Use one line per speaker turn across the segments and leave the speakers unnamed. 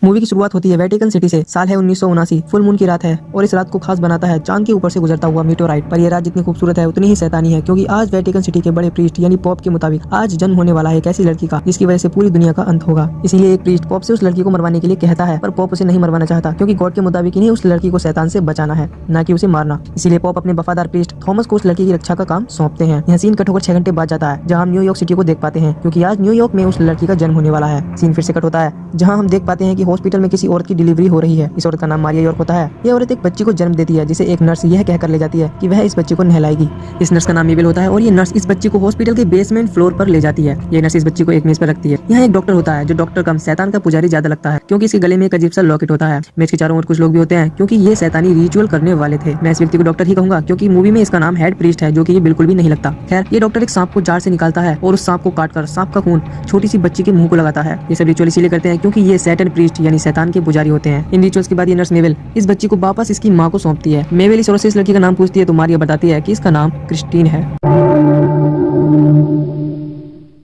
Movie की शुरुआत होती है वेटिकन सिटी से। साल है 1979। फुल मून की रात है और इस रात को खास बनाता है चांद के ऊपर से गुजरता हुआ मीटोराइट। पर यह रात जितनी खूबसूरत है उतनी ही शैतानी है, क्योंकि आज वेटिकन सिटी के बड़े प्रीस्ट यानी पॉप के मुताबिक आज जन्म होने वाला है एक ऐसी लड़की का जिसकी वजह से पूरी दुनिया का अंत होगा। इसीलिए एक प्रीस्ट पॉप से उस लड़की को मरवाने के लिए कहता है, पर पॉप उसे नहीं मरवाना चाहता, क्योंकि गॉड के मुताबिक इन्हें उस लड़की को शैतान से बचाना है, न कि उसे मारना। इसीलिए पॉप अपने वफादार प्रीस्ट थॉमस को उस लड़की की रक्षा का काम सौंपते हैं। यह सीन कट होकर 6 घंटे बाद जाता है, जहाँ हम न्यूयॉर्क सिटी को देख पाते हैं, क्योंकि आज न्यूयॉर्क में उस लड़की का जन्म होने वाला है। सीन फिर से कट होता है, जहाँ हम देख पाते हैं कि हॉस्पिटल में किसी औरत की डिलीवरी हो रही है। इस औरत का नाम मारिया यॉर्क होता है। यह औरत एक बच्ची को जन्म देती है, जिसे एक नर्स यह कहकर ले जाती है कि वह इस बच्ची को नहलाएगी। इस नर्स का नाम मेबल होता है और ये नर्स इस बच्ची को हॉस्पिटल के बेसमेंट फ्लोर पर ले जाती है। ये नर्स इस बच्ची को एक मेज पर रखती है। यहाँ एक डॉक्टर होता है, जो डॉक्टर कम शैतान का पुजारी ज्यादा लगता है, क्योंकि इसके गले में एक अजीब सा लॉकेट होता है। मेज के चारों ओर कुछ लोग भी होते हैं, क्योंकि ये शैतानी रिचुअल करने वाले थे। मैं इस व्यक्ति को डॉक्टर ही कहूंगा, क्योंकि मूवी में इसका नाम हेड प्रीस्ट है, जो कि ये बिल्कुल भी नहीं लगता। खैर, ये डॉक्टर एक सांप को जार से निकालता है और उस सांप को काटकर सांप का खून छोटी सी बच्ची के मुंह को लगाता है। ये सब रिचुअल इसीलिए करते हैं क्योंकि ये सैटन प्रीस्ट यानी शैतान के पुजारी होते हैं। इन रिचुअल्स के बाद ये नर्स मेबल इस बच्ची को वापस इसकी माँ को सौंपती है। मेबल इस औरत से इस लड़की का नाम पूछती है, तो मारिया बताती है कि इसका नाम क्रिस्टीन है।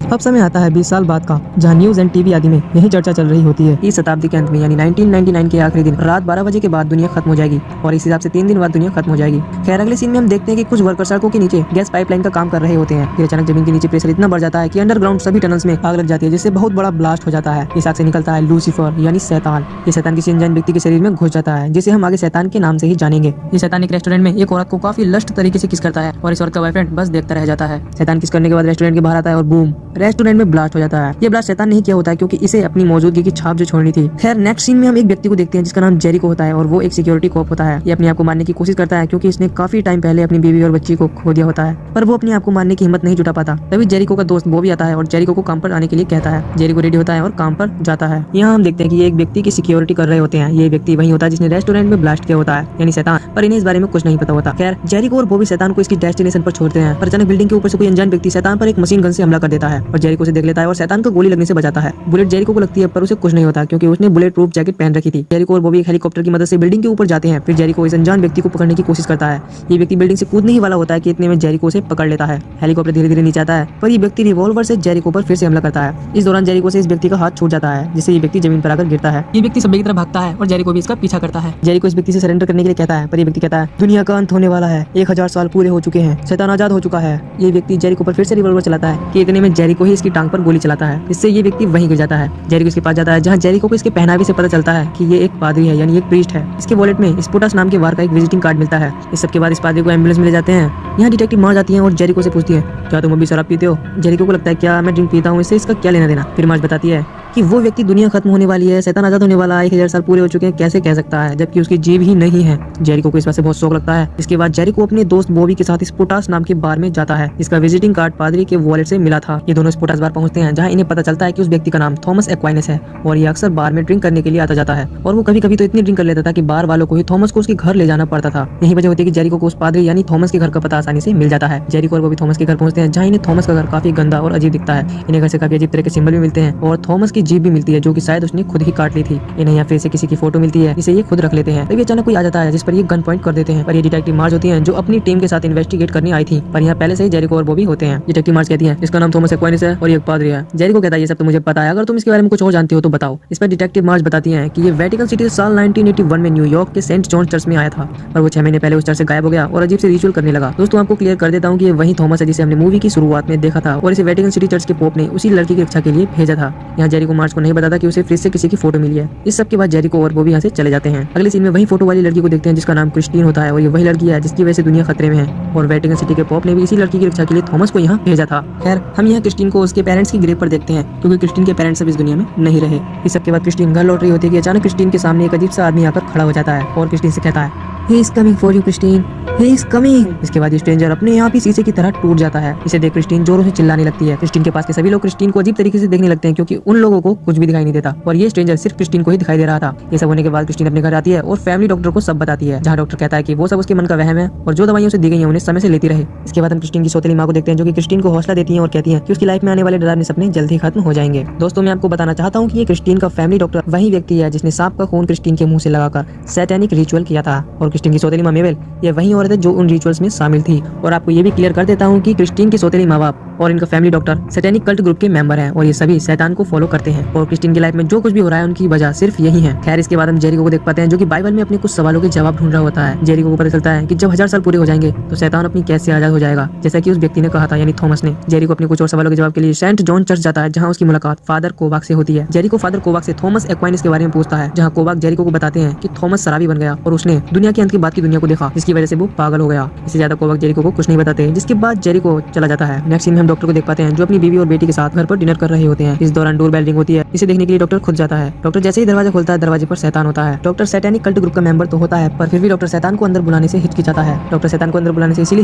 अब समय आता है 20 साल बाद का, जहाँ न्यूज एंड टीवी आदि में यही चर्चा चल रही होती है। इस शताब्दी के अंत में यानी 1999 के आखिरी दिन रात 12 बजे के बाद दुनिया खत्म हो जाएगी, और इस हिसाब से 3 दिन बाद दुनिया खत्म हो जाएगी। खैर, अगले सीन में हम देखते हैं कि कुछ वर्कर सड़कों के नीचे गैस पाइपलाइन का काम कर रहे होते हैं। फिर अचानक जमीन के नीचे प्रेशर इतना बढ़ जाता है कि अंडरग्राउंड सभी टनल्स में आग लग जाती है, जिससे बहुत बड़ा ब्लास्ट हो जाता है। इस आग से निकलता है लूसीफर यानी शैतान। ये शैतान किसी अनजान व्यक्ति के शरीर में घुस जाता है, जिसे हम आगे शैतान के नाम से ही जानेंगे। ये शैतान एक रेस्टोरेंट में एक औरत को काफी लस्ट तरीके से किस करता है, और इस औरत का बॉयफ्रेंड बस देखता रह जाता है। शैतान किस करने के बाद रेस्टोरेंट के बाहर आता है और बूम, रेस्टोरेंट में ब्लास्ट हो जाता है। ये ब्लास्ट शैतान नहीं किया होता है, क्योंकि इसे अपनी मौजूदगी की छाप जो छोड़नी थी। खैर, नेक्स्ट सीन में हम एक व्यक्ति को देखते हैं जिसका नाम जेरिको होता है, और वो एक सिक्योरिटी कॉप होता है। ये अपने आप को मारने की कोशिश करता है, क्योंकि इसने काफी टाइम पहले अपनी बीवी और बच्ची को खो दिया होता है, पर वो अपने आप को मारने की हिम्मत नहीं जुटा पाता। तभी जेरिको का दोस्त बॉबी आता है और जेरिको को काम पर आने के लिए कहता है। जेरिको रेडी होता है और काम पर जाता है। यहाँ हम देखते हैं कि ये एक व्यक्ति की सिक्योरिटी कर रहे होते हैं। ये व्यक्ति वही होता है जिसने रेस्टोरेंट में ब्लास्ट किया होता है, यानी शैतान, पर इन्हें इस बारे में कुछ नहीं पता होता। खैर, जेरिको और बॉबी शैतान को इसकी डेस्टिनेशन पर छोड़ते हैं, पर अचानक बिल्डिंग के ऊपर से कोई अनजान व्यक्ति शैतान पर एक मशीन गन से हमला कर देता है और जेरिको उसे देख लेता है और शैतान को गोली लगने से बचाता है। बुलेट जेरिको को लगती है, पर उसे कुछ नहीं होता, क्योंकि उसने बुलेट प्रूफ जैकेट पहन रखी थी। जेरिको और बॉबी एक हेलीकॉप्टर की मदद से बिल्डिंग के ऊपर जाते हैं। फिर जेरिको इस अनजान व्यक्ति को पकड़ने की कोशिश करता है। ये व्यक्ति बिल्डिंग से कूदने ही वाला होता है कि इतने में जेरिको उसे पकड़ लेता है। हेलीकॉप्टर धीरे धीरे नीचे आता है, पर ये व्यक्ति रिवॉल्वर से जेरिको पर फिर से हमला करता है। इस दौरान जेरिको से इस व्यक्ति का हाथ छूट जाता है, जिससे ये व्यक्ति जमीन पर आकर गिरता है। ये व्यक्ति सभी की तरफ भागता है और जेरिको भी इसका पीछा करता है। जेरिको इस व्यक्ति से सरेंडर करने के लिए कहता है, पर ये व्यक्ति कहता है दुनिया का अंत होने वाला है, 1000 साल पूरे हो चुके हैं, शैतान आजाद हो चुका है। ये व्यक्ति जेरिको पर फिर से रिवॉल्वर चलाता है कि इतने में जेरिको ही इसकी टांग पर गोली चलाता है, जिससे ये व्यक्ति वहीं गिर जाता है। जेरिको इसके पास जाता है, जहाँ जेरिको को इसके पहनावे से पता चलता है कि ये एक पादरी है, यानी एक प्रीस्ट है। इसके वॉलेट में स्पोटास नाम के वार का एक विजिटिंग कार्ड मिलता है। इस सब के बाद इस पादरी को एम्बुलेंस में ले जाते हैं। यहाँ डिटेक्टिव मार जाती है और जेरिको से पूछती है, क्या तुम अभी शराब पीते हो? जेरिको को लगता है, क्या मैं ड्रिंक पीता हूँ, इससे इसका क्या लेना देना? फिर मार्ज बताती है कि वो व्यक्ति दुनिया खत्म होने वाली है, शैतान आजाद होने वाला है, 1000 साल पूरे हो चुके हैं, कैसे कह सकता है, जबकि उसकी जीव ही नहीं है। जेरिको को इस बात से बहुत शौक लगता है। इसके बाद जेरिको अपने दोस्त बॉबी के साथ स्पोटास नाम के बार में जाता है, जिसका विजिटिंग कार्ड पादरी के वॉलेट से मिला था। ये दोनों स्पोटास बार पहुंचते हैं, जहाँ इन्हें पता चलता है कि उस व्यक्ति का नाम थॉमस एक्वाइनस है, और ये अक्सर बार में ड्रिंक करने के लिए आता जाता है, और वो कभी कभी तो इतनी ड्रिंक कर लेता था कि बार वालों को ही थॉमस को उसके घर ले जाना पड़ता था। यही वजह होती है कि जेरिको को उस पादरी यानी थॉमस के घर का पता आसानी से मिल जाता है। जेरिको और बॉबी थॉमस के घर पहुंचते हैं, जहाँ इन्हें थॉमस का घर काफी गंदा और अजीब दिखता है। इन्हें घर से काफी अजीब तरह के सिंबल भी मिलते हैं, और थॉमस की जीभ भी मिलती है, जो कि शायद उसने खुद ही काट ली थी। इन्हें यहाँ फिर से किसी की फोटो मिलती है, जिसे ये खुद रख लेते हैं। तभी अचानक कोई आ जाता है, जिस पर ये गन पॉइंट कर देते हैं, पर ये डिटेक्टिव मार्ज होती हैं, जो अपनी टीम के साथ इन्वेस्टिगेट करने आई थी, पर यहाँ पहले से ही जेरिको और बॉबी होते हैं। डिटेक्टिव मार्ज कहती है, इसका नाम थॉमस एक्वाइनस है और ये एक पादरी है। जेरिको कहता है, ये सब तो मुझे पता है, अगर तुम इसके बारे में कुछ और जानते हो तो बताओ। इस पर डिटेक्टिव मार्ज बताती है कि ये वेटिकन सिटी साल 1981 में न्यूयॉर्क के सेंट जॉन चर्च में आया था, पर वो 6 महीने पहले उस चर्च से गायब हो गया और अजीब से रिचुअल करने लगा। दोस्तों, आपको क्लियर कर देता हूँ कि ये वही थॉमस है जिसे हमने मूवी की शुरुआत में देखा था, और इसे वेटिकन सिटी चर्च के पोप ने उसी लड़की की रक्षा के लिए भेजा था। यहाँ जेरिको मार्ज को नहीं बताता कि उसे फिर से किसी की फोटो मिली है। इस सब के बाद जेरिको और बॉबी यहाँ से चले जाते हैं। अगले सीन में वही फोटो वाली लड़की को देखते हैं, जिसका नाम क्रिस्टीन होता है, और ये वही लड़की है जिसकी वजह से दुनिया खतरे में है, और वेटिकन सिटी के पॉप ने भी इसी लड़की की रक्षा के लिए थॉमस को यहाँ भेजा था। खैर, हम यहाँ क्रिस्टीन को उसके पेरेंट्स की ग्रेव पर देखते हैं, क्योंकि क्रिस्टीन के पेरेंट्स अब इस दुनिया में नहीं रहे। इस सब के बाद क्रिस्टीन घर लौट रही होती है कि अचानक क्रिस्टीन के सामने एक अजीब सा आदमी आकर खड़ा हो जाता है और क्रिस्टीन से कहता है, He is coming for you, Christine. He is coming. इसके बाद स्ट्रेंजर अपने आप ही शीशे की तरह टूट जाता है। इसे देख क्रिस्टीन जोरों से चिल्लाने लगती है। क्रिस्टीन के पास के सभी लोग क्रिस्टीन को अजीब तरीके से देखने लगते हैं, क्योंकि उन लोगों को कुछ भी दिखाई नहीं देता, और ये स्ट्रेंजर सिर्फ क्रिस्टीन को ही दिखाई दे रहा था। ये सब होने के बाद क्रिस्टीन अपने घर आती है और फैमिली डॉक्टर को सब बताती है, जहाँ डॉक्टर कहता है कि वो सब उसके मन का वहम है, और जो दवाइयां उसे दी गई हैं उन्हें समय से लेती रहे। इसके बाद हम क्रिस्टीन की सौतेली माँ को देखते हैं, जो कि क्रिस्टीन को हौसला देती है और कहती है कि उसकी लाइफ में आने वाले डरावने सपने जल्द ही खत्म हो जाएंगे। दोस्तों, मैं आपको बताना चाहता हूँ कि ये क्रिस्टीन का फैमिली डॉक्टर वही व्यक्ति है जिसने सांप का खून क्रिस्टीन के मुंह से लगाकर सैटेनिक रिचुअल किया था, और क्रिस्टीन की सौतेली माँ मेबल ये वही औरत है जो उन रिचुअल्स में शामिल थी। और आपको ये भी क्लियर कर देता हूँ कि क्रिस्टीन के सौतेली माँ बाप और इनका family doctor satanic cult group के मेंबर हैं और ये सभी शैतान को फॉलो करते हैं। और क्रिस्टीन की लाइफ में जो कुछ भी हो रहा है उनकी वजह सिर्फ यही है। खैर इसके बाद हम जेरिको को देख पाते हैं जो कि बाइबल में अपने कुछ सवालों के जवाब ढूंढ रहा होता है। जेरिको को पता चलता है कि जब 1000 साल पूरे हो जाएंगे तो शैतान अपनी कैद से आजाद हो जाएगा, जैसा कि उस व्यक्ति ने कहा था यानी थॉमस ने। जेरिको अपने कुछ और सवालों के जवाब के लिए सेंट जॉन चर्च जाता है जहाँ उसकी मुलाकात फादर कोवाक से होती है। जेरिको फादर कोवाक से थॉमस एक्वाइनस के बारे में पूछता है, जहाँ कोवाक जेरिको को बताते हैं कि थॉमस शराबी बन गया और उसने दुनिया के अंत की बात की दुनिया को देखा, जिसकी वजह से वो पागल हो गया। इससे ज्यादा कोवाक जेरिको को कुछ नहीं बताते, जिसके बाद जेरिको चला जाता है। नेक्स्ट सीन में हम डॉक्टर को देख पाते हैं जो अपनी बीवी और बेटी के साथ घर पर डिनर कर रहे होते हैं। इस दौरान डोर बेल रिंग होती है। इसे देखने के लिए डॉक्टर खुद जाता है। डॉक्टर जैसे ही दरवाजा खोलता है दरवाजे पर शैतान होता है। डॉक्टर सैटेनिक कल्ट ग्रुप का मेंबर तो होता है पर फिर भी डॉक्टर शैतान को अंदर बुलाने से हिचकिचाता है। डॉक्टर शैतान को अंदर बुलाने से इसीलिए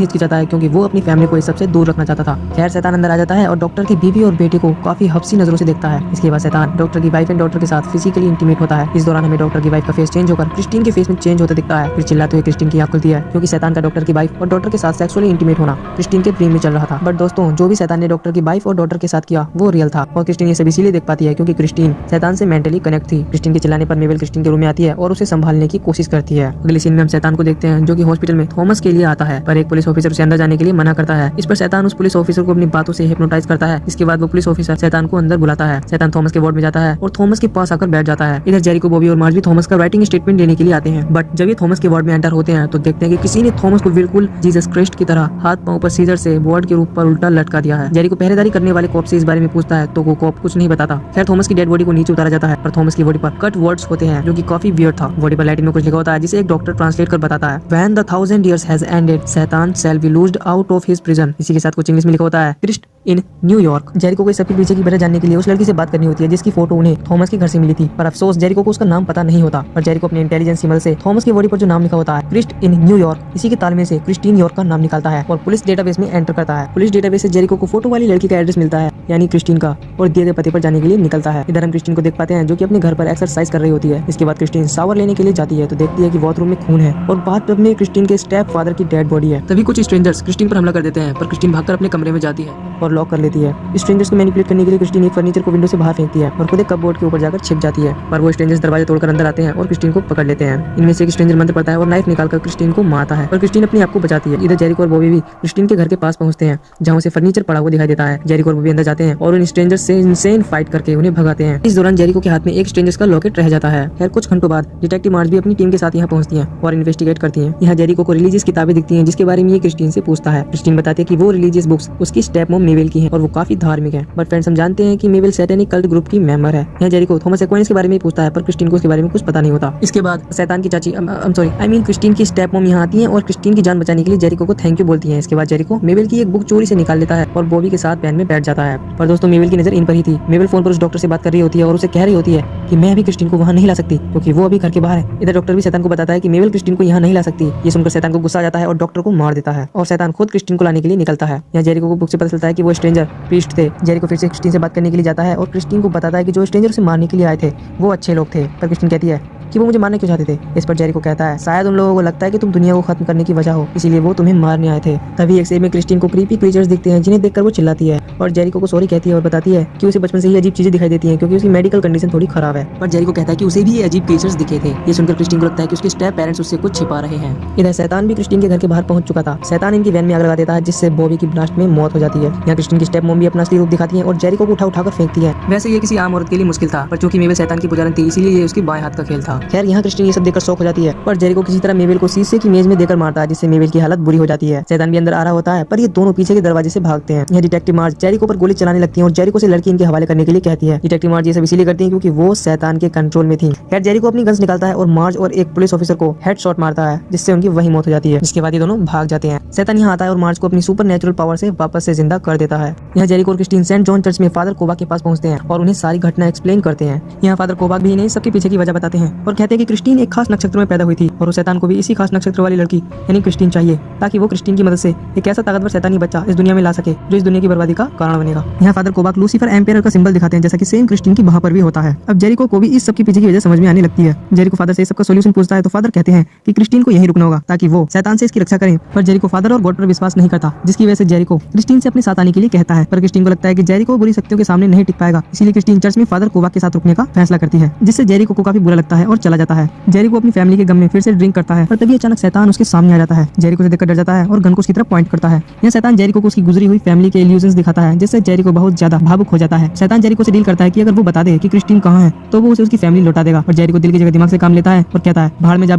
हिचकिचाता है क्योंकि वो अपनी फैमिली को इस सबसे दूर रखना चाहता था। खैर शैतान अंदर आ जाता है और डॉक्टर की बीवी और बेटे को काफी हफ्सी नजरों से देखता है। इसके बाद शैतान डॉक्टर की वाइफ एंड डॉक्टर के साथ फिजिकली इंटीमेट होता है। इस दौरान हमें डॉक्टर की वाइफ का फेस चेंज होकर क्रिस्टीन के फेस में चेंज होता दिखता है। फिर चिल्लाते हुए क्रिस्टीन की आंख खुलती है क्योंकि शैतान का डॉक्टर की वाइफ और डॉक्टर के साथ सेक्सुअली इंटीमेट होना क्रिस्टीन के ड्रीम में चल रहा था। बट दोस्तों जो भी शैतान ने डॉक्टर की वाइफ और डॉक्टर के साथ किया वो रियल था और क्रिस्टीन ये सब इसीलिए देख पाती है क्योंकि क्रिस्टीन शैतान से मेंटली कनेक्ट थी। क्रिस्टीन के चिल्लाने पर मेबल क्रिस्टीन के रूम में आती है और उसे संभालने की कोशिश करती है। अगले सीन में हम शैतान को देखते हैं जो कि हॉस्पिटल में थॉमस के लिए आता है पर एक पुलिस ऑफिसर उसे अंदर जाने के लिए मना करता है। इस पर शैतान उस पुलिस ऑफिसर को अपनी बातों से हिप्नोटाइज करता है। इसके बाद वो पुलिस ऑफिसर शैतान को अंदर बुलाता है। शैतान थॉमस के वार्ड में जाता है और थॉमस के पास आकर बैठ जाता है। इधर जेरिको, बॉबी और मार्ज भी थॉमस का राइटिंग स्टेटमेंट लेने के लिए आते हैं। बट जब ये थॉमस के वार्ड में एंटर होते हैं तो देखते हैं कि किसी ने थॉमस को बिल्कुल जीसस क्राइस्ट की तरह हाथ पांव पर सीजर से वार्ड के रूप पर उल्टा लटका दिया है। जेरिको पहरेदारी करने वाले कॉप से इस बारे में पूछता है तो वो कॉप कुछ नहीं बताता। खैर थॉमस की डेड बॉडी को नीचे उतारा जाता है पर थॉमस की बॉडी पर कट वर्ड्स होते हैं जो कि काफी वियर्ड था। बॉडी पर लैटिन में कुछ लिखा होता है जिसे एक डॉक्टर ट्रांसलेट कर बताता है, When the 1000 years has ended, Satan shall be loosed out of his prison। इसी के साथ कुछ इंग्लिश में लिखा होता है, क्रिस्ट इन न्यूयॉर्क। जेरिको को इस सबके पीछे की वजह जानने के लिए उस लड़की से बात करनी होती है जिसकी फोटो उन्हें थॉमस के घर से मिली थी। पर अफसोस जेरिको को उसका नाम पता नहीं होता। पर जेरिको अपने इंटेलिजेंस की मदद से थॉमस की बॉडी पर जो नाम लिखा होता है क्रिस्ट इन न्यूयॉर्क, इसी के तालमेल से क्रिस्टीन यॉर्क का नाम निकालता है और पुलिस डेटाबेस में एंटर करता है। पुलिस डेटाबेस से जेरिको को फोटो वाली लड़की का एड्रेस मिलता है यानी क्रिस्टीन का और दिए गए पते पर जाने के लिए निकलता है। इधर हम क्रिस्टीन को देख पाते हैं जो कि अपने घर पर एक्सरसाइज कर रही होती है। इसके बाद क्रिस्टीन शावर लेने के लिए जाती है तो देखती है कि बाथरूम में खून है और बाथटब में क्रिस्टीन के स्टेप फादर की डेड बॉडी है। तभी कुछ स्ट्रेंजर्स क्रिस्टीन पर हमला कर देते हैं पर क्रिस्टीन भागकर अपने कमरे में जाती है और लॉक कर लेती है। स्ट्रेंजर्स को मैनिपुलेट करने के लिए क्रिस्टीन एक फर्नीचर को विंडो से बाहर फेंकती है और खुद एक कपबोर्ड के ऊपर जाकर छिप जाती है। पर वो स्ट्रेंजर्स दरवाजे तोड़कर अंदर आते हैं और क्रिस्टीन को पकड़ लेते हैं। इनमें से एक स्ट्रेंजर मंत्र पड़ता है और नाइफ निकालकर क्रिस्टीन को मारता है पर क्रिस्टीन अपने आप को बचाती है। इधर जेरिको और बॉबी भी क्रिस्टीन के घर के पास पहुंचते हैं जहां उसे फर्नीचर पड़ा हुआ दिखाई देता है। जेरिको और बॉबी अंदर जाते हैं और उन स्ट्रेंजर्स से इनसेन फाइट करके उन्हें भगाते हैं। इस दौरान जेरिको के हाथ में एक स्ट्रेंजर्स का लॉकेट रह जाता है। खैर कुछ घंटों बाद डिटेक्टिव मार्ज भी अपनी टीम के साथ यहाँ पहुंचती है और इन्वेस्टिगेट करती है। यहाँ जेरिको को रिलीजियस किताबें दिखती हैं जिसके बारे में ये क्रिस्टीन से पूछता है। क्रिस्टीन बताती है कि वो रिलीजियस बुक्स उसकी स्टेप मॉम मेबल की हैं और वो काफी धार्मिक है। बट फ्रेंड्स हम जानते हैं कि मेबल सैटेनिक कल्ट ग्रुप की मेंबर है। यहाँ जेरिको थॉमस एक्वाइनस के बारे में पूछता है पर क्रिस्टीन को उसके बारे में कुछ पता नहीं होता। इसके बाद शैतान की चाची क्रिस्टीन की स्टेप मॉम यहाँ आती है और क्रिस्टीन की जान बचाने के लिए जेरिको को थैंक यू बोलती है। इसके बाद जेरिको मेबल की एक बुक चोरी से निकाल लेता है और बॉबी के साथ वैन में बैठ जाता है। पर दोस्तों मेबल की नजर इन पर ही थी। मेबल फोन पर उस डॉक्टर से बात कर रही होती है और उसे कह रही होती है कि मैं अभी क्रिस्टीन को वहाँ नहीं ला सकती क्योंकि वो अभी घर के बाहर है। इधर डॉक्टर भी शैतान को बताता है कि मेबल क्रिस्टीन को यहाँ नहीं ला सकती। ये सुनकर शैतान को गुस्सा आ जाता है और डॉक्टर को मार देता है और शैतान खुद क्रिस्टीन को लाने के लिए निकलता है। यहाँ जेरिको को बुक से पता चलता है कि वो स्ट्रेंजर प्रीस्ट थे। जेरिको फिर से क्रिस्टीन से बात करने के लिए जाता है और क्रिस्टीन को बताता है कि जो स्ट्रेंजर उसे मारने के लिए आए थे वो अच्छे लोग थे। पर क्रिस्टीन कहती है कि वो मुझे मारने क्यों चाहते थे। इस पर जेरिको कहता है शायद उन लोगों को लगता है कि तुम दुनिया को खत्म करने की वजह हो इसीलिए वो तुम्हें मारने आए थे। तभी एक सेब में क्रिस्टीन को क्रीपी क्रीचर्स दिखते हैं जिन्हें देखकर वो चिल्लाती है और जेरिको को सॉरी कहती है और बताती है कि उसे बचपन से ही अजीब चीजें दिखाई देती हैं क्योंकि उसकी मेडिकल कंडीशन थोड़ी खराब है। पर जेरिको कहता है कि उसे भी ये अजीब क्रीचर्स दिखे थे। ये सुनकर क्रिस्टीन को लगता है कि उसके स्टेप पेरेंट्स उससे कुछ छिपा रहे हैं। इधर शैतान भी क्रिस्टीन के घर के बाहर पहुंच चुका था। शैतान इनकी वैन में आग लगा देता है जिससे बॉबी की ब्लास्ट में मौत हो जाती है। यहाँ क्रिस्टीन की स्टेप मॉम भी अपना असली रूप दिखाती है और जेरिको को उठाकर फेंकती है। वैसे ये किसी आम औरत के लिए मुश्किल था पर चूंकि मेबल शैतान की पुजारन थी इसीलिए ये उसकी बाएं हाथ का खेल था। खैर यहाँ क्रिस्टीन ये सब देखकर शॉक हो जाती है पर जेरिको किसी तरह मेबल को शीशे की मेज में देकर मारता है जिससे मेबल की हालत बुरी हो जाती है। शैतान भी अंदर आ रहा होता है पर ये दोनों पीछे के दरवाजे से भागते हैं। यह डिटेक्टिव मार्ज जेरिको पर गोली चलाने लगती है और जेरिको से लड़की इनके हवाले करने के लिए कहती है। डिटेक्टिव मार्ज ये सब इसीलिए करती है क्योंकि वो शैतान के कंट्रोल में थी। खैर जेरिको अपनी गन्स निकालता है और मार्ज और एक पुलिस ऑफिसर को हेडशॉट मारता है जिससे उनकी वही मौत हो जाती है। जिसके बाद ये दोनों भाग जाते हैं। शैतान यहाँ आता है और मार्ज को अपनी सुपर नेचुरल पावर से वापस से जिंदा कर देता है। यहाँ जेरिको और क्रिस्टीन सेंट जॉन चर्च में फादर कोवाक के पास पहुंचते हैं और उन्हें सारी घटना एक्सप्लेन करते हैं। यहाँ फादर कोवाक भी इन्हें सबके पीछे की वजह बताते हैं और कहते हैं कि क्रिस्टीन एक खास नक्षत्र में पैदा हुई थी और शैतान को भी इसी खास नक्षत्र वाली लड़की यानी क्रिस्टीन चाहिए ताकि वो क्रिस्टीन की मदद से एक ऐसा ताकतवर शैतानी बच्चा इस दुनिया में ला सके जो इस दुनिया की बर्बादी का कारण बनेगा। यहाँ फादर कोवाक लूसीफर एम्पायर का सिंबल दिखाते हैं जैसा कि सेम क्रिस्टीन की वहां पर भी होता है। अब जेरिको को भी इस सब के पीछे की वजह समझ में आने लगती है। जेरिको फादर से इस सबका सोल्यूशन पूछता है तो फादर कहते हैं कि क्रिस्टीन को यहीं रुकना होगा ताकि वो शैतान से इसकी रक्षा करें। पर जेरिको फादर और गॉड पर विश्वास नहीं करता जिसकी वजह से जेरिको क्रिस्टीन से अपने साथ आने के लिए कहता है। पर क्रिस्टीन को लगता है कि जेरिको बुरी शक्तियों के सामने नहीं टिक पाएगा इसीलिए क्रिस्टीन चर्च में फादर कोवाक के साथ रुकने का फैसला करती है जिससे जेरिको को काफी बुरा लगता है और चला जाता है। जेरिको अपनी फैमिली के गम में फिर से ड्रिंक करता है और तभी अचानक शैतान उसके सामने आ जाता है। जेरिको से देखकर डर जाता है और गन को उसकी तरफ पॉइंट करता है। यह शैतान जेरिको को उसकी गुजरी हुई फैमिली के इल्यूजन्स दिखाता है, जिससे जेरिको बहुत ज्यादा भावुक हो जाता है। शैतान जेरिको से डील करता है कि अगर वो बता दे कि क्रिस्टीन कहाँ है तो वो उसे उसकी फैमिली लौटा देगा, और जेरिको दिल की जगह दिमाग से काम लेता है और कहता है भाड़ में जा।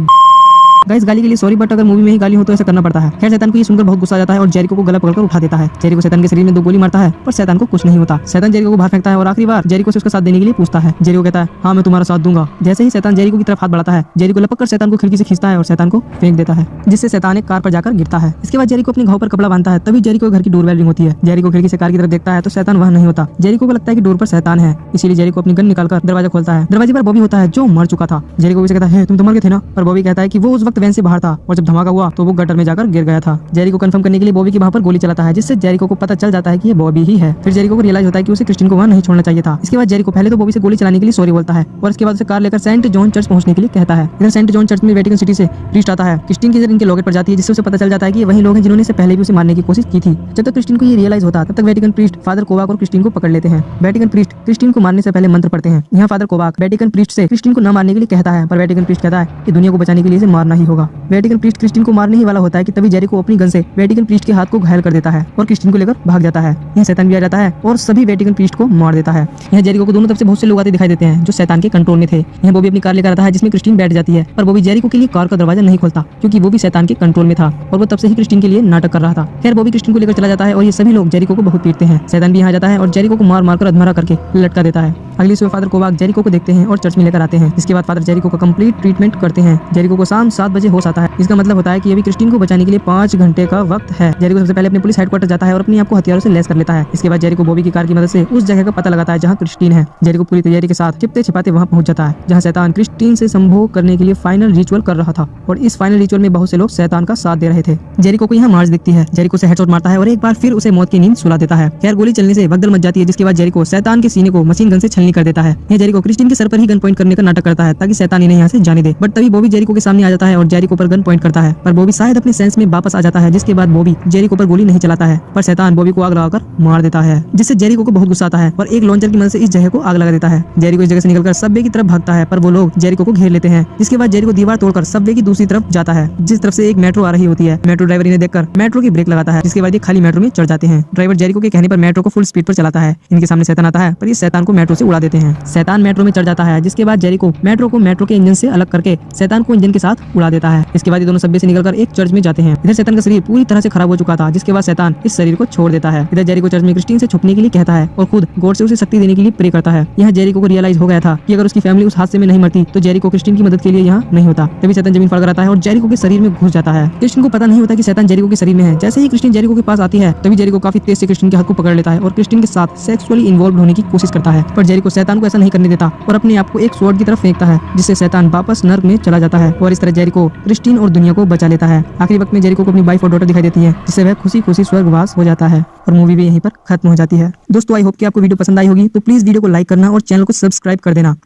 गाइस गाली के लिए सॉरी, बट अगर मूवी में ही गाली हो तो ऐसा करना पड़ता है। खैर शैतान को ये सुनकर बहुत गुस्सा आ जाता है और जेरिको को गला पकड़कर उठा देता है। जेरिको शैतान के शरीर में 2 गोली मारता है पर शैतान को कुछ नहीं होता। शैतान जेरिको को बाहर फेंकता है और आखिरी बार जेरिको से उसका साथ देने के लिए पूछता है। जेरिको कहता है हाँ मैं तुम्हारा साथ दूंगा। जैसे ही शैतान जेरिको की तरफ हाथ बढ़ाता है, जेरिको लपक कर शैतान को खिड़की से खींचता है और शैतान को फेंक देता है, जिससे शैतान एक कार पर जाकर गिरता है। इसके बाद जेरिको अपने घाव पर कपड़ा बांधता है। तभी जेरिको घर की डोरबेल रिंग होती है। जेरिको खिड़की से कार की तरफ देखता है तो शैतान वहां नहीं होता। जेरिको को लगता है कि डोर पर शैतान है, इसीलिए जेरिको अपनी गन निकालकर दरवाजा खोलता है। दरवाजे पर बॉबी होता है जो मर चुका था। जेरिको उसे कहता है तुम तो मर गए थे ना, पर बॉबी कहता है कि वो उस वक्त वैन से बाहर था और जब धमाका हुआ तो वो गटर में जाकर गिर गया था। जेरिको कंफर्म करने के लिए बॉबी की वहां पर गोली चलाता है, जिससे जेरिको को पता चल जाता है कि ये बॉबी ही है। फिर जेरिको को रियलाइज होता है कि उसे क्रिस्टीन को वहां नहीं छोड़ना चाहिए था। इसके बाद जेरिको पहले तो बॉबी से गोली चलाने के लिए सॉरी बोलता है और इसके बाद उसे कार लेकर सेंट जॉन चर्च पहुंचने के लिए कहता है। इधर सेंट जॉन चर्च में वेटिकन सिटी से प्रीस्ट आता है। क्रिस्टीन की नजर इनके लॉकेट पर जाती है, जिससे उसे पता चल जाता है कि ये वही लोग हैं जिन्होंने इसे पहले भी उसे मारने की कोशिश की थी। जब तक क्रिस्टीन को ये रियलाइज होता तब तक वेटिकन प्रीस्ट फादर कोवाक और क्रिस्टीन को पकड़ लेते हैं। वेटिकन प्रीस्ट क्रिस्टीन को मारने से पहले मंत्र पढ़ते हैं। यहाँ फादर कोवाक वेटिकन प्रीस्ट से क्रिस्टीन को न मारने के लिए कहता है, पर वेटिकन प्रीस्ट कहता है कि दुनिया को बचाने के लिए इसे मारना ही होगा। वेटिकन प्रीस्ट क्रिस्टीन को मारने ही वाला होता है कि तभी जेरिको अपनी गन से वेटिकन प्रीस्ट के हाथ को घायल कर देता है और क्रिस्टीन को लेकर भाग जाता है। यह शैतान भी आ जाता है और सभी वेटिकन प्रीस्ट को मार देता है। यह जेरिको को दोनों तरफ से बहुत से लोग आते दिखाई देते हैं जो शैतान के कंट्रोल में थे। यह बॉबी अपनी कार लेकर आता है जिसमें क्रिस्टीन बैठ जाती है, पर बॉबी जेरिको के लिए कार का दरवाजा नहीं खोलता क्योंकि वो भी शैतान के कंट्रोल में था और वो तब से ही क्रिस्टीन के लिए नाटक कर रहा था। खैर बॉबी क्रिस्टीन को लेकर चला जाता है और ये सभी लोग जेरिको को बहुत पीटते हैं। शैतान भी यहाँ जाता है और जेरिको को मार मारकर अधमरा करके लटका देता है। अगली सुबह फादर कोवाक जेरिको को देखते हैं और चर्च में लेकर आते हैं। इसके बाद फादर जेरिको का कंप्लीट ट्रीटमेंट करते हैं। जेरिको को शाम 7 बजे होश आता है। इसका मतलब होता है कि अभी क्रिस्टीन को बचाने के लिए 5 घंटे का वक्त है। जेरिको सबसे पहले अपने पुलिस हेडक्वार्टर जाता है और अपने आप को हथियारों से लैस कर लेता है। इसके बाद जेरिको बॉबी की कार की मदद से उस जगह का पता लगाता है जहाँ क्रिस्टीन है। जेरिको पूरी तैयारी के साथ छिपते छिपाते वहाँ पहुंच जाता है जहाँ शैतान क्रिस्टीन से संभोग करने के लिए फाइनल रिचुअल कर रहा था और इस फाइनल रिचुअल में बहुत से लोग शैतान का साथ दे रहे थे। जेरिको को यहाँ मार्च दिखती है। जेरिको से हेडशॉट मारता है और एक बार फिर उसे मौत की नींद सुला देता है। खैर गोली चलने से भगदड़ मच जाती है, जिसके बाद जेरिको शैतान के सीने को मशीन गन से छलनी कर देता है। यह जेरिको क्रिस्टीन के सर पर ही गन पॉइंट करने का नाटक करता है ताकि शैतान इन्हें यहाँ से जाने दे, बट तभी बॉबी जेरिको के सामने आ जाता है और जेरिको पर गन पॉइंट करता है, पर बॉबी शायद अपने सेंस में वापस आ जाता है, जिसके बाद बॉबी जेरिको पर गोली नहीं चलाता है, पर शैतान बॉबी को आग लगाकर मार देता है, जिससे जेरिको को बहुत गुस्सा आता है और एक लॉन्चर की मदद से इस जगह को आग लगा देता है। जेरिको इस जगह से निकलकर सबवे की तरफ भागता है, पर वो लोग जेरिको को घेर लेते हैं। जिसके बाद जेरिको दीवार तोड़कर सबवे की दूसरी तरफ जाता है, जिस तरफ से एक मेट्रो आ रही होती है। मेट्रो ड्राइवर इन्हें देखकर मेट्रो की ब्रेक लगाता है, जिसके बाद ये खाली मेट्रो में चढ़ जाते हैं। ड्राइवर जेरिको के कहने पर मेट्रो को फुल स्पीड पर चलाता है। इनके सामने शैतान आता है, पर ये शैतान को मेट्रो से उड़ा देते हैं। शैतान मेट्रो में चढ़ जाता है, जिसके बाद जेरिको मेट्रो को मेट्रो के इंजन से अलग करके शैतान को इंजन के साथ उड़ा देता है। इसके बाद ये दोनों सबवे से निकलकर एक चर्च में जाते हैं। इधर शैतान का शरीर पूरी तरह से खराब हो चुका था, जिसके बाद शैतान इस शरीर को छोड़ देता है। इधर जेरिको चर्च में क्रिस्टीन से छुपने के लिए कहता है और खुद गॉड से उसे शक्ति देने के लिए प्रे करता है। यहाँ जेरिको को रियलाइज हो गया था कि अगर उसकी फैमिली उस हादसे में नहीं मरती तो जेरिको क्रिस्टीन की मदद के लिए यहाँ नहीं होता। तभी शैतान जमीन फाड़कर आता है और जेरिको के शरीर में घुस जाता है। क्रिस्टीन को पता नहीं होता कि शैतान जेरिको के शरीर में है। जैसे ही क्रिस्टीन जेरिको के पास आती है तभी जेरिको काफी तेज से क्रिस्टीन के हाथ को पकड़ लेता है और क्रिस्टीन के साथ सेक्सुअली इन्वॉल्व होने की कोशिश करता है, पर जेरिको शैतान को ऐसा नहीं करने देता और अपने आप को एक स्वॉर्ड की तरफ फेंकता है, जिससे शैतान वापस नर्क में चला जाता है और इस तरह जेरिको क्रिस्टीन और दुनिया को बचा लेता है। आखिरी वक्त में जेरिको को अपनी वाइफ और डॉटर दिखाई देती है, जिससे वह खुशी खुशी स्वर्गवास हो जाता है और मूवी भी यहीं पर खत्म हो जाती है। दोस्तों आई होप कि आपको वीडियो पसंद आई होगी, तो प्लीज वीडियो को लाइक करना और चैनल को सब्सक्राइब कर देना।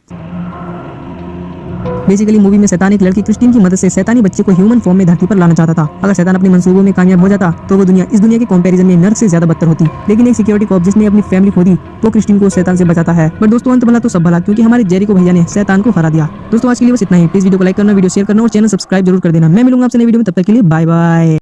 बेसिकली मूवी में शैतान एक लड़की क्रिस्टीन की मदद से शैतानी बच्चे को ह्यूमन फॉर्म में धरती पर लाना चाहता था। अगर शैतान अपने मंसूबों में कामयाब हो जाता तो वो दुनिया इस दुनिया के कंपैरिजन में नर्क से ज्यादा बदतर होती। लेकिन एक सिक्योरिटी कॉप जिसने अपनी फैमिली खो दी वो क्रिस्टीन को शैतान से बचाता है। बट दोस्तों अंत भला तो सब भला, क्योंकि हमारे जेरिको भैया ने शैतान को हरा दिया। दोस्तों आज के लिए बस इतना ही। प्लीज वीडियो को लाइक करना, वीडियो शेयर करना और चैनल सब्सक्राइब जरूर कर देना। मैं मिलूंगा आपसे नई वीडियो में, तब तक के लिए बाय बाय।